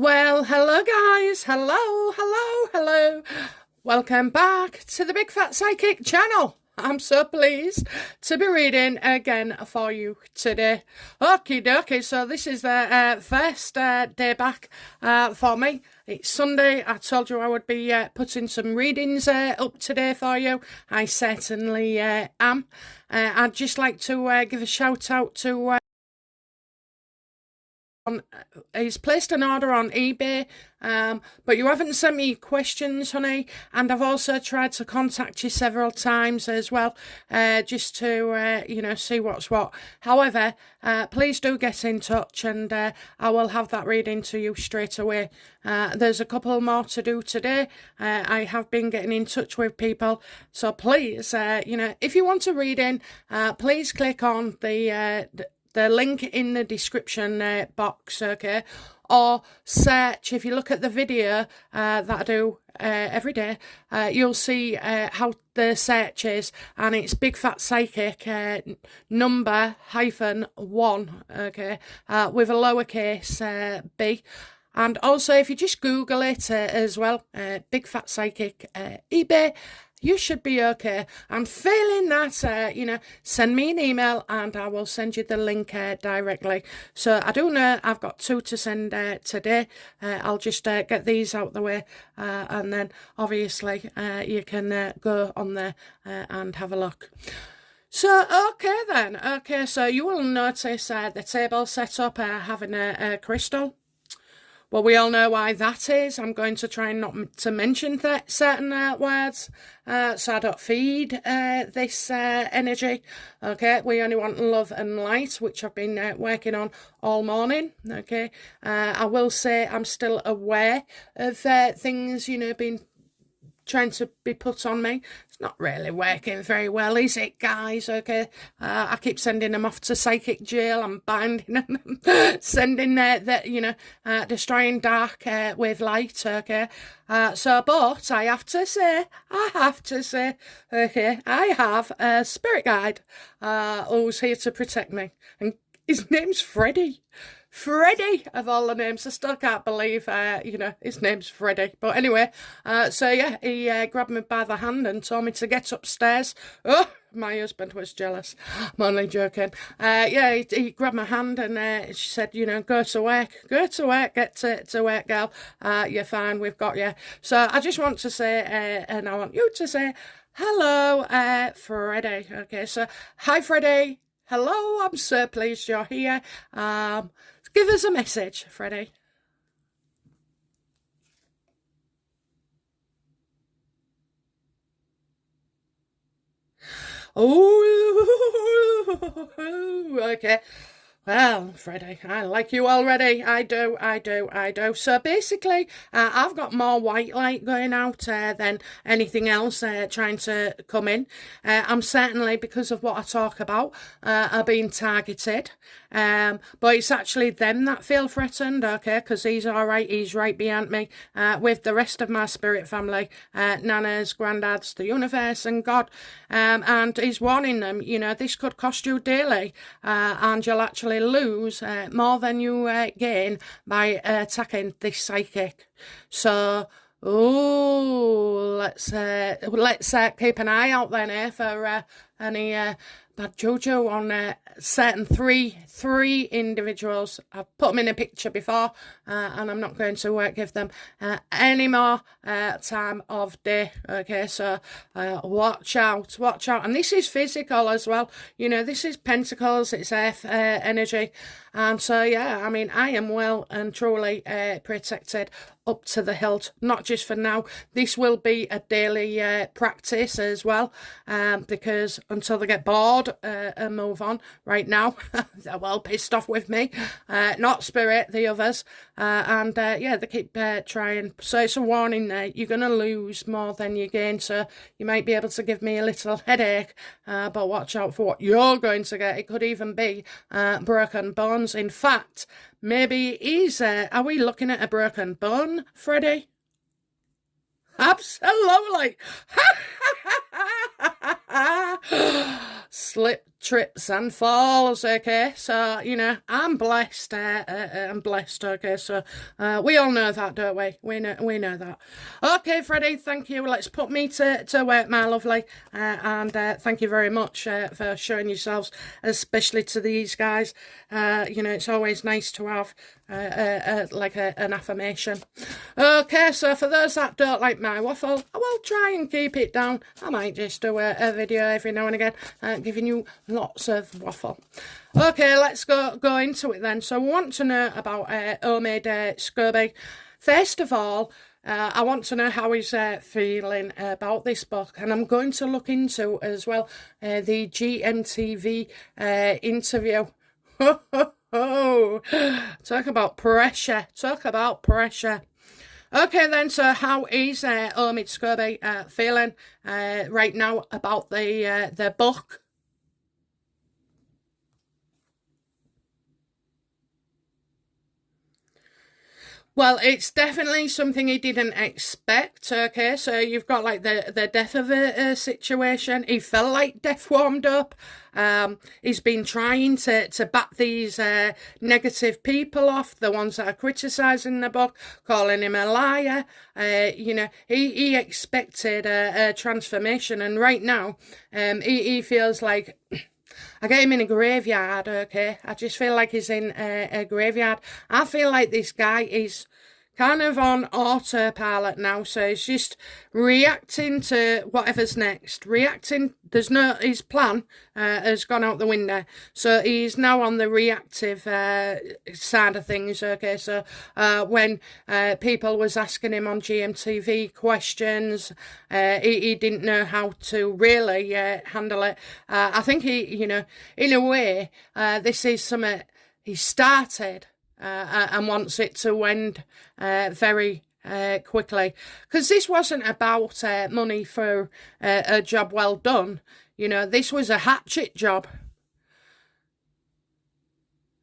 Well, hello guys. Hello. Welcome back to the Big Fat Psychic channel. I'm so pleased to be reading again for you today. Okie dokie, so this is the first day back for me. It's Sunday. I told you I would be putting some readings up today for you. I certainly am. I'd just like to give a shout out to he's placed an order on eBay, but you haven't sent me questions, honey, and I've also tried to contact you several times as well, just to see what's what. However, please do get in touch, and I will have that reading to you straight away. There's a couple more to do today. I have been getting in touch with people, so please, if you want a reading, please click on the link in the description box, okay? Or search, if you look at the video that I do every day, you'll see how the search is, and it's Big Fat Psychic number -1, okay? With a lowercase b. And also, if you just Google it as well, Big Fat Psychic eBay, you should be okay. And failing that, send me an email and I will send you the link directly. So I do know I've got 2 to send today. I'll just get these out the way, and then obviously you can go on there and have a look. So, okay then. Okay, so you will notice the table set up having a crystal. Well, we all know why that is. I'm going to try not to mention certain words, so I don't feed this energy. Okay, we only want love and light, which I've been working on all morning. Okay, I will say I'm still aware of things, being trying to be put on me. It's not really working very well, is it, guys? Okay, I keep sending them off to psychic jail. I'm binding them, sending destroying dark with light. Okay, but I have to say, okay, I have a spirit guide who's here to protect me, and his name's Freddie. Freddie, of all the names. I still can't believe, his name's Freddie. But anyway, he grabbed me by the hand and told me to get upstairs. Oh, my husband was jealous. I'm only joking. He grabbed my hand and she said, go to work, get to work, girl. You're fine, we've got you. So I just want to say, and I want you to say, hello, Freddie. Okay, so hi, Freddie. Hello, I'm so pleased you're here. Give us a message, Freddie. Oh, okay. Well, Freddie, I like you already. I do. So basically, I've got more white light going out than anything else trying to come in. I'm certainly, because of what I talk about, are being targeted. But it's actually them that feel threatened, okay, because he's all right. He's right behind me with the rest of my spirit family, nanas, granddads, the universe and God. And he's warning them, this could cost you dearly, and you'll actually lose more than you gain by attacking this psychic. So, let's keep an eye out then for any bad juju on certain three individuals. I've put them in a picture before, and I'm not going to give them any more time of day. Okay, so watch out. And this is physical as well. This is pentacles, it's earth energy. And so, I am well and truly protected up to the hilt, not just for now. This will be a daily practice as well, because until they get bored and move on. Right now, they're well pissed off with me, not Spirit, the others, and they keep trying. So it's a warning there. You're going to lose more than you gain, so you might be able to give me a little headache, but watch out for what you're going to get. It could even be broken bones. In fact, maybe are we looking at a broken bone, Freddie? Absolutely. Slip trips and falls, okay? So, you know, I'm blessed, okay? So, we all know that, don't we? We know that. Okay, Freddie, thank you. Let's put me to work, my lovely. And thank you very much for showing yourselves, especially to these guys. You know, it's always nice to have like an affirmation. Okay, so for those that don't like my waffle, I will try and keep it down. I might just do a video every now and again, giving you lots of waffle. Okay, let's go into it then. So we want to know about homemade Scooby. First of all, I want to know how he's feeling about this book, and I'm going to look into as well the GMTV interview. Oh, talk about pressure. Talk about pressure. Okay then, so how is homemade Scooby feeling right now about the book? Well, it's definitely something he didn't expect, okay? So you've got, like, the death of a situation. He felt like death warmed up. He's been trying to bat these negative people off, the ones that are criticising the book, calling him a liar. You know, he expected a transformation, and right now, he feels like... I get him in a graveyard, okay? I just feel like he's in a graveyard. I feel like this guy is kind of on autopilot now, so he's just reacting to whatever's next. His plan has gone out the window, so he's now on the reactive side of things, okay? So when people was asking him on GMTV questions, he didn't know how to really handle it. I think he, you know, in a way, this is something he started and wants it to end very quickly. Because this wasn't about money for a job well done. You know, this was a hatchet job.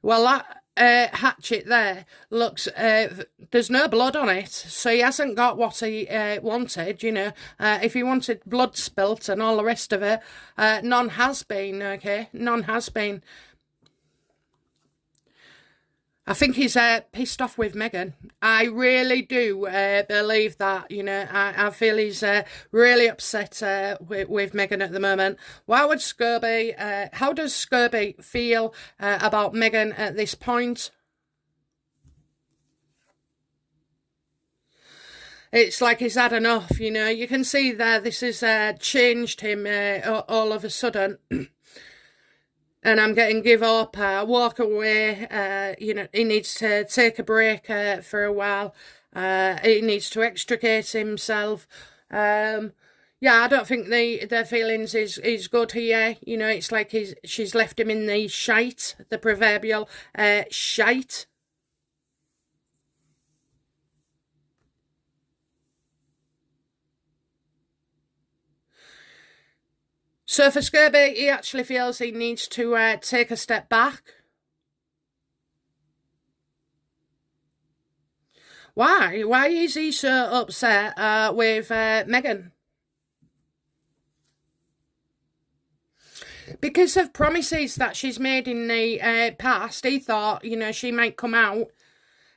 Well, that hatchet there looks, there's no blood on it, so he hasn't got what he wanted, you know. If he wanted blood spilt and all the rest of it, none has been, okay? None has been. I think he's pissed off with Meghan. I really do believe that, you know. I feel he's really upset with Meghan at the moment. How does Scooby feel about Meghan at this point? It's like he's had enough, you know. You can see there this has changed him all of a sudden. And I'm getting give up, walk away, you know, he needs to take a break for a while. He needs to extricate himself. Yeah, I don't think their feelings is good here. You know, it's like she's left him in the shite, the proverbial shite. So for Scooby, he actually feels he needs to take a step back. Why? Why is he so upset with Meghan? Because of promises that she's made in the past, he thought, you know, she might come out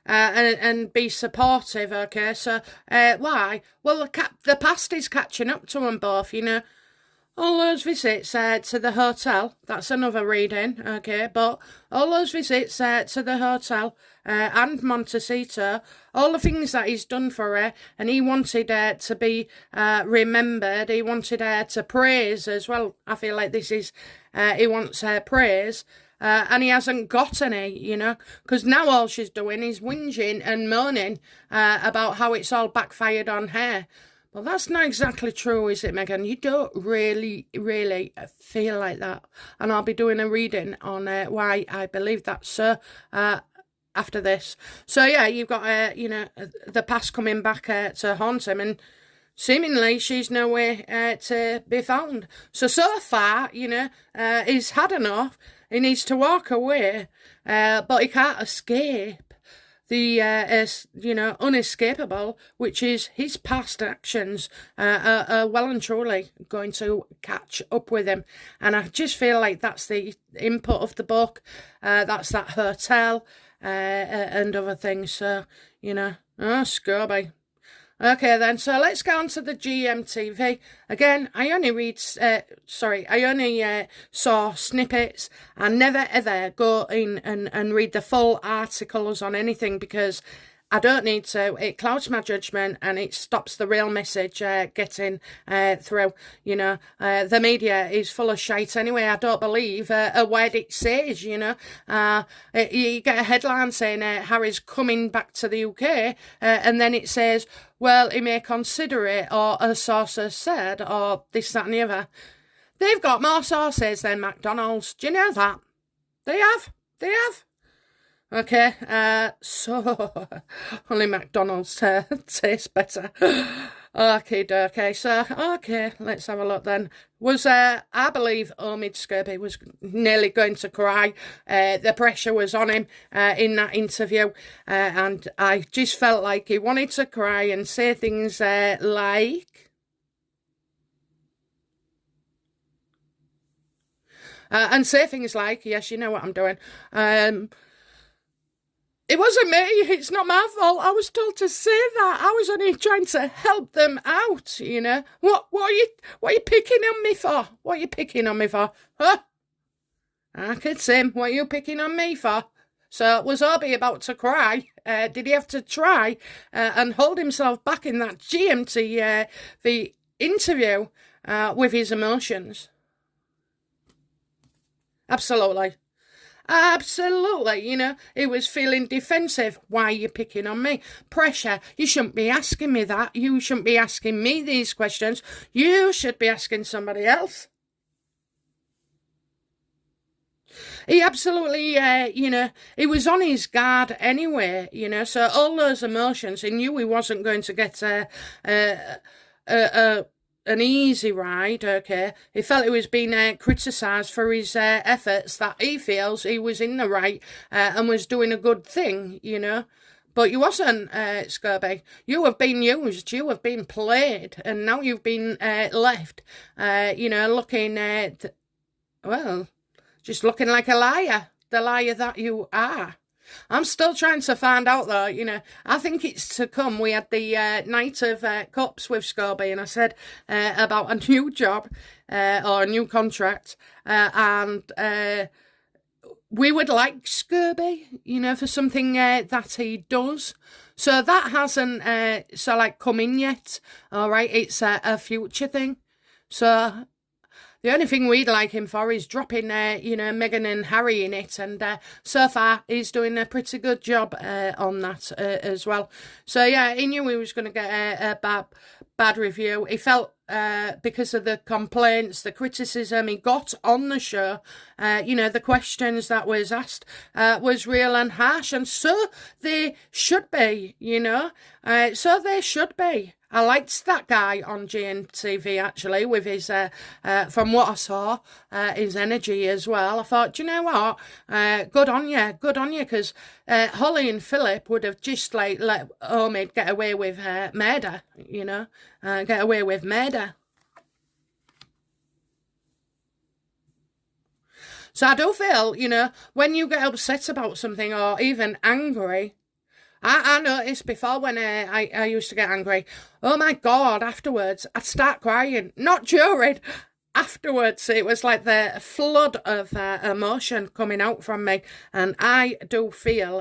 and be supportive, okay? So, why? Well, the past is catching up to them both, you know. All those visits to the hotel, that's another reading, okay, but all those visits to the hotel and Montecito, all the things that he's done for her, and he wanted to be remembered, he wanted to praise as well. I feel like this is, he wants praise, and he hasn't got any, you know, because now all she's doing is whinging and moaning about how it's all backfired on her. Well, that's not exactly true, is it, Meghan? You don't really, really feel like that. And I'll be doing a reading on why I believe that's so after this. So, yeah, you've got, you know, the past coming back to haunt him, and seemingly she's nowhere to be found. So far, you know, he's had enough. He needs to walk away, but he can't escape. unescapable, which is his past actions are well and truly going to catch up with him. And I just feel like that's the input of the book. That's that hotel and other things. So, Scooby. Okay then, so let's get on to the GMTV. Again, I only saw snippets. I never ever go in and read the full articles on anything because I don't need to. It clouds my judgment and it stops the real message getting through. The media is full of shite anyway. I don't believe a word it says, you get a headline saying Harry's coming back to the UK and then it says, well, he may consider it, or a source has said, or this, that and the other. They've got more sources than McDonald's. Do you know that? They have. Okay, so only McDonald's tastes better. Okay, so, let's have a look then. I believe Omid Scurby was nearly going to cry. The pressure was on him in that interview, and I just felt like he wanted to cry and say things like... yes, you know what I'm doing. It wasn't me. It's not my fault. I was told to say that. I was only trying to help them out, What are you picking on me for? What are you picking on me for? Huh? I could say, what are you picking on me for? So was Obi about to cry? Did he have to try and hold himself back in that GMT the interview with his emotions? Absolutely. He was feeling defensive. Why are you picking on me? Pressure. You shouldn't be asking me that. You shouldn't be asking me these questions. You should be asking somebody else. He absolutely, he was on his guard anyway, so all those emotions, he knew he wasn't going to get an easy ride, okay. He felt he was being criticised for his efforts, that he feels he was in the right and was doing a good thing, But you wasn't, Scurby. You have been used, you have been played, and now you've been left, looking just looking like a liar, the liar that you are. I'm still trying to find out though, I think it's to come. We had the night of cups with Scurby and I said about a new job or a new contract and we would like Scurby, for something that he does. So that hasn't come in yet, all right? It's a future thing. So... the only thing we'd like him for is dropping, Meghan and Harry in it. And so far, he's doing a pretty good job on that as well. So, yeah, he knew he was going to get a bad review. He felt, because of the complaints, the criticism he got on the show, the questions that was asked was real and harsh. And so they should be, so they should be. I liked that guy on GNTV, actually, with his, from what I saw, his energy as well. I thought, do you know what? Good on you, because Holly and Philip would have just, let Omid get away with murder, get away with murder. So I do feel, when you get upset about something or even angry, I noticed before when I used to get angry, oh my God, afterwards, I'd start crying. Not during, afterwards. It was like the flood of emotion coming out from me. And I do feel,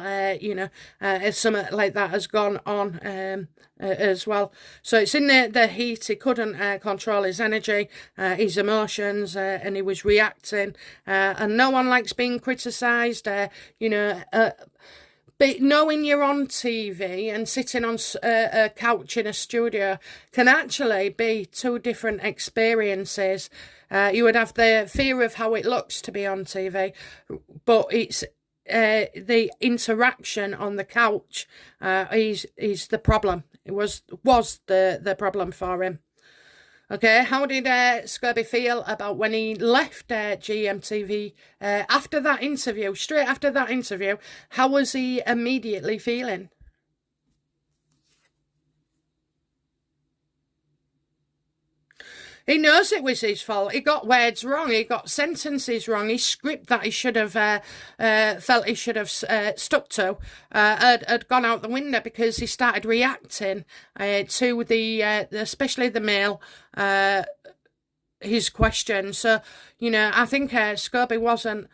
something like that has gone on as well. So it's in the heat. He couldn't control his energy, his emotions, and he was reacting. And no one likes being criticised, But knowing you're on TV and sitting on a couch in a studio can actually be two different experiences. You would have the fear of how it looks to be on TV, but it's the interaction on the couch is the problem. It was the problem for him. Okay, how did Scurby feel about when he left GMTV after that interview, straight after that interview? How was he immediately feeling? He knows it was his fault. He got words wrong. He got sentences wrong. His script that he should have felt he should have stuck to had gone out the window because he started reacting to the especially the male his questions. So I think Scobie wasn't.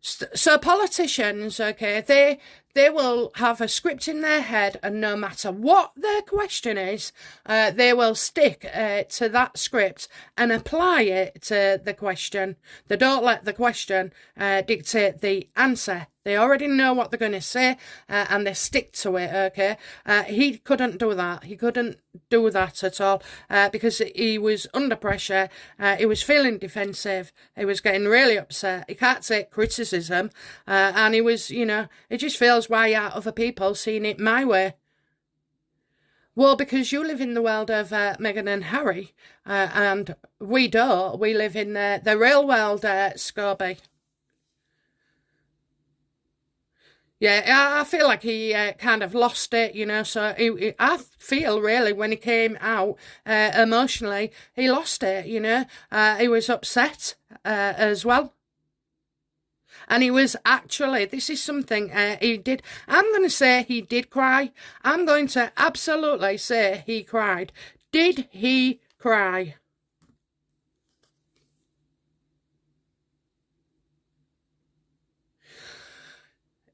So politicians, okay, they will have a script in their head, and no matter what their question is, they will stick to that script and apply it to the question. They don't let the question dictate the answer. They already know what they're going to say, and they stick to it, okay? He couldn't do that. He couldn't do that at all because he was under pressure. He was feeling defensive. He was getting really upset. He can't take criticism. And he was, it just feels why are other people seeing it my way? Well, because you live in the world of Meghan and Harry, and we don't. We live in the real world, Scobie. Yeah, I feel like he kind of lost it, so I feel really when he came out emotionally, he lost it, he was upset as well. And he was actually, this is something he did, I'm going to say he did cry. I'm going to absolutely say he cried. Did he cry?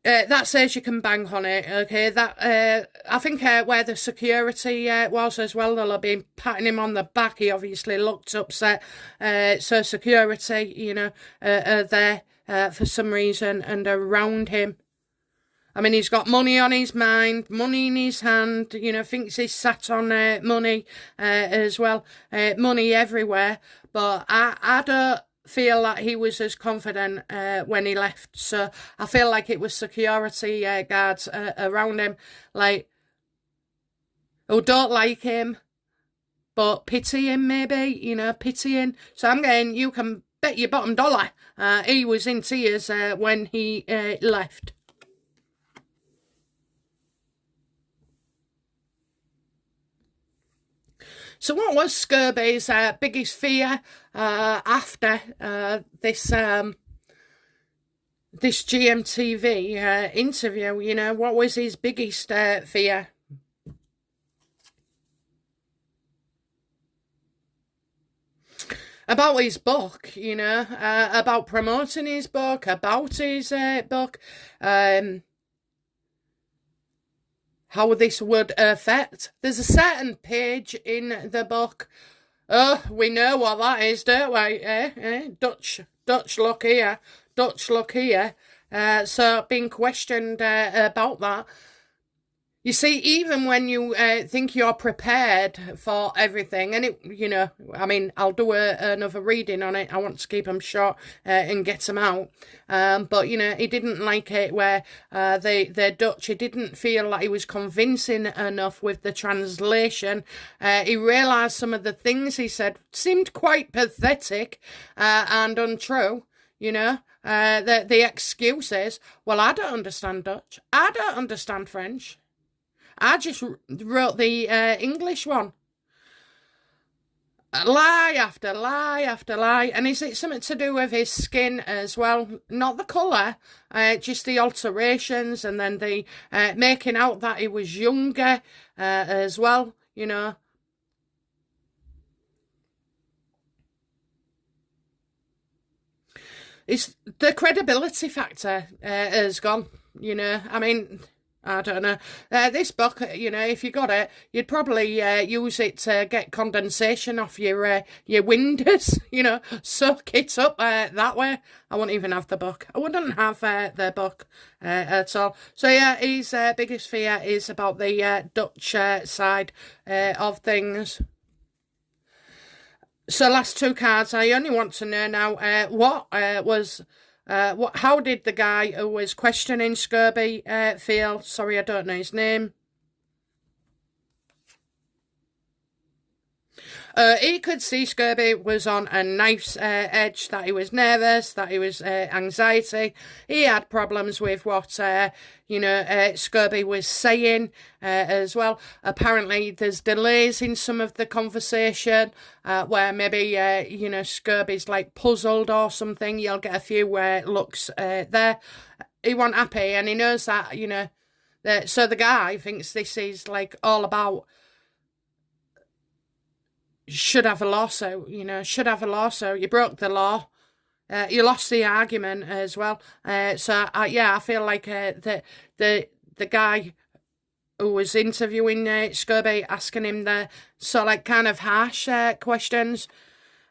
That says you can bang on it, okay? That I think where the security was as well, they'll have been patting him on the back. He obviously looked upset. So security, are there for some reason and around him. I mean, he's got money on his mind, money in his hand, thinks he's sat on money as well, money everywhere. But I don't feel like he was as confident when he left. So I feel like it was security guards around him, like, who don't like him, but pity him maybe, pitying. So I'm going, you can bet your bottom dollar he was in tears when he left. So what was Scurby's biggest fear after this GMTV interview? What was his biggest fear? About his book, about promoting his book, about his book, how this would affect. There's a certain page in the book. Oh, we know what that is, don't we? Dutch look here, Dutch look here. So being questioned about that. You see, even when you think you're prepared for everything, and I'll do another reading on it. I want to keep them short and get them out. But, he didn't like it where they're Dutch. He didn't feel like he was convincing enough with the translation. He realised some of the things he said seemed quite pathetic and untrue, the excuses. Well, I don't understand Dutch. I don't understand French. I just wrote the English one. Lie after lie after lie. And is it something to do with his skin as well? Not the colour, just the alterations and then the making out that he was younger as well, It's the credibility factor has gone, I don't know. This book, if you got it, you'd probably use it to get condensation off your windows, soak it up that way. I wouldn't even have the book. I wouldn't have the book at all. So, yeah, his biggest fear is about the Dutch side of things. So, last two cards, I only want to know now what was... how did the guy who was questioning Scurby feel? Sorry, I don't know his name. He could see Scurby was on a knife's edge, that he was nervous, that he was anxiety. He had problems with what, Scurby was saying as well. Apparently, there's delays in some of the conversation where maybe, Scurby's like puzzled or something. You'll get a few looks there. He wasn't happy, and he knows that, so the guy thinks this is like all about should have a lawsuit, should have a lawsuit. You broke the law. You lost the argument as well. I feel like the guy who was interviewing Scurby, asking him the kind of harsh questions,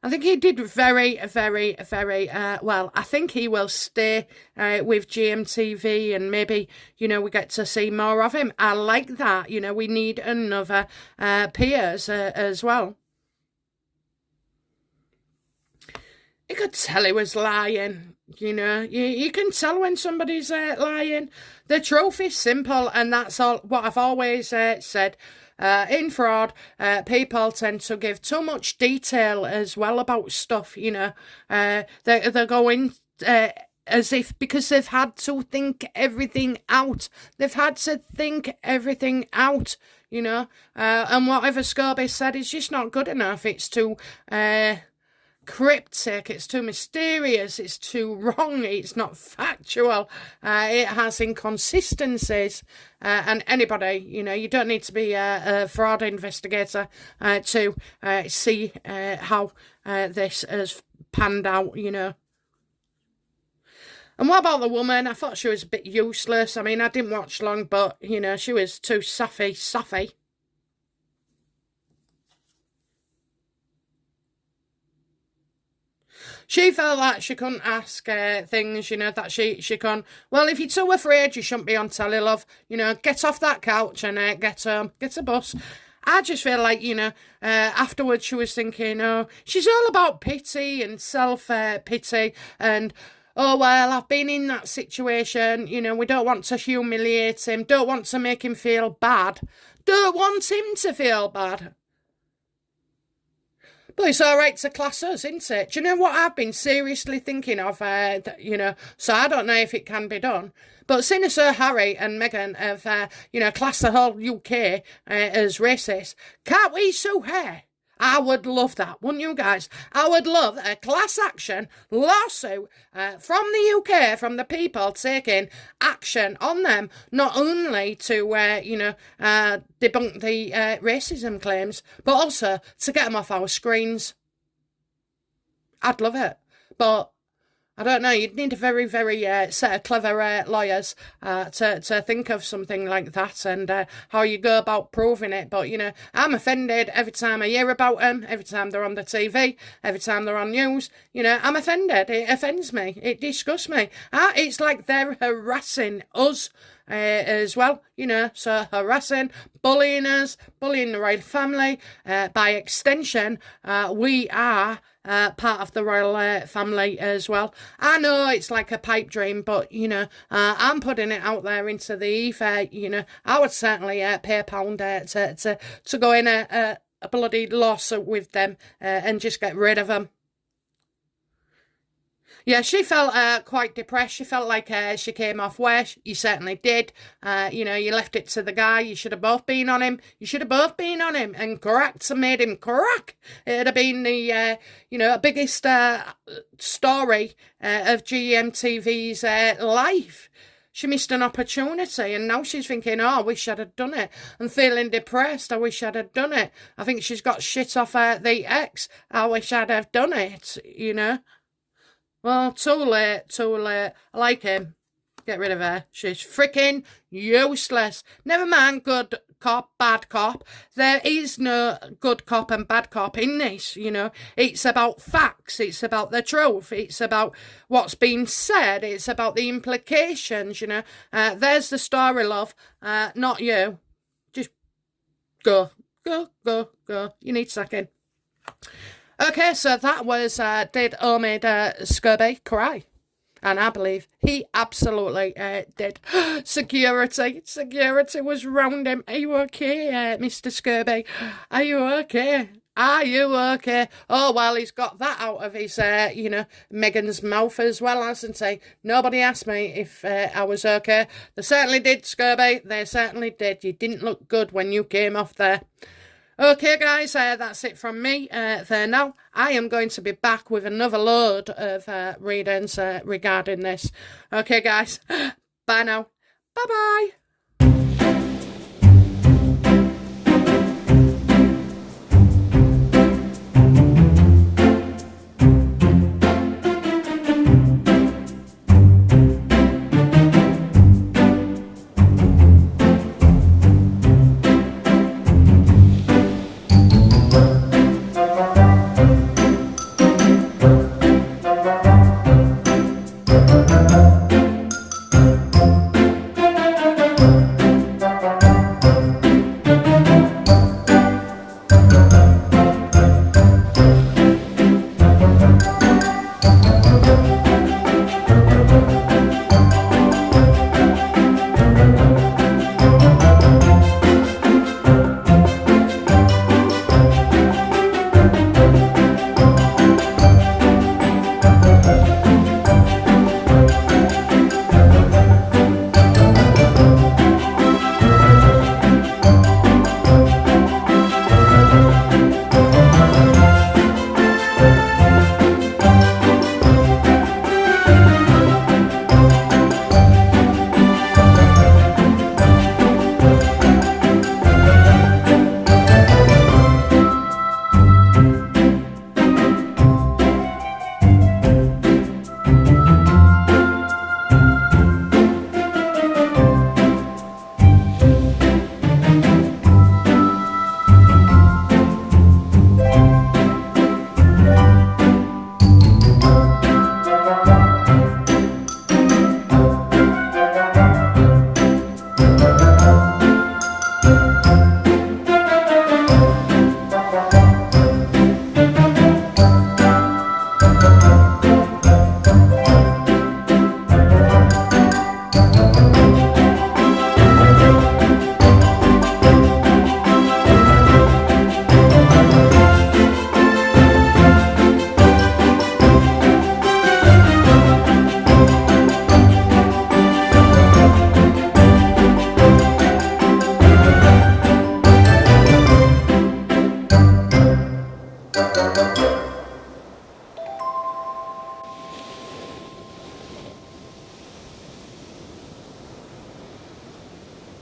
I think he did very, very, very well. I think he will stay with GMTV, and maybe, we get to see more of him. I like that. We need another Piers as well. You could tell he was lying, You can tell when somebody's lying. The trophy's simple, and that's all what I've always said. In fraud, people tend to give too much detail as well about stuff, They're going as if because they've had to think everything out. They've had to think everything out, And whatever Scurby said is just not good enough. It's too cryptic, it's too mysterious, it's too wrong, it's not factual, it has inconsistencies, and anybody, you don't need to be a fraud investigator to see how this has panned out, And what about the woman? I thought she was a bit useless. I mean, I didn't watch long, but, she was too sappy. She felt like she couldn't ask things, that she couldn't. Well, if you're too afraid, you shouldn't be on telly, love. Get off that couch and get home, get a bus. I just feel like, afterwards she was thinking, oh, she's all about pity and self-pity and, oh, well, I've been in that situation, we don't want to humiliate him, don't want to make him feel bad, don't want him to feel bad. But it's all right to class us, isn't it? Do you know what I've been seriously thinking of, so I don't know if it can be done. But seeing as Sir Harry and Meghan have, classed the whole UK as racist, can't we sue her? I would love that, wouldn't you guys? I would love a class action lawsuit from the UK, from the people taking action on them, not only to, debunk the racism claims, but also to get them off our screens. I'd love it. But I don't know, you'd need a very, very set of clever lawyers to think of something like that and how you go about proving it. But, I'm offended every time I hear about them, every time they're on the TV, every time they're on news. I'm offended. It offends me. It disgusts me. It's like they're harassing us as well, so harassing, bullying us, bullying the royal family. By extension, we are part of the royal family as well. I know it's like a pipe dream, but, I'm putting it out there into the ether, I would certainly pay £1 to go in a bloody lawsuit with them and just get rid of them. Yeah, she felt quite depressed. She felt like she came off where you certainly did. You left it to the guy. You should have both been on him. You should have both been on him and cracked and made him crack. It'd have been the, biggest story of GMTV's life. She missed an opportunity, and now she's thinking, oh, I wish I'd have done it. And feeling depressed, I wish I'd have done it. I think she's got shit off the ex. I wish I'd have done it, Well, too late. I like him. Get rid of her. She's freaking useless. Never mind good cop, bad cop. There is no good cop and bad cop in this, It's about facts. It's about the truth. It's about what's been said. It's about the implications, There's the story, love. Not you. Just go. You need sacking. Okay, so that was, did Omid Scurby cry? And I believe he absolutely did. Security was round him. Are you okay, Mr. Scurby? Are you okay? Are you okay? Oh, well, he's got that out of his, Megan's mouth as well, hasn't he? Nobody asked me if I was okay. They certainly did, Scurby. They certainly did. You didn't look good when you came off there. Okay, guys, that's it from me there now. I am going to be back with another load of readings regarding this. Okay, guys, bye now. Bye-bye.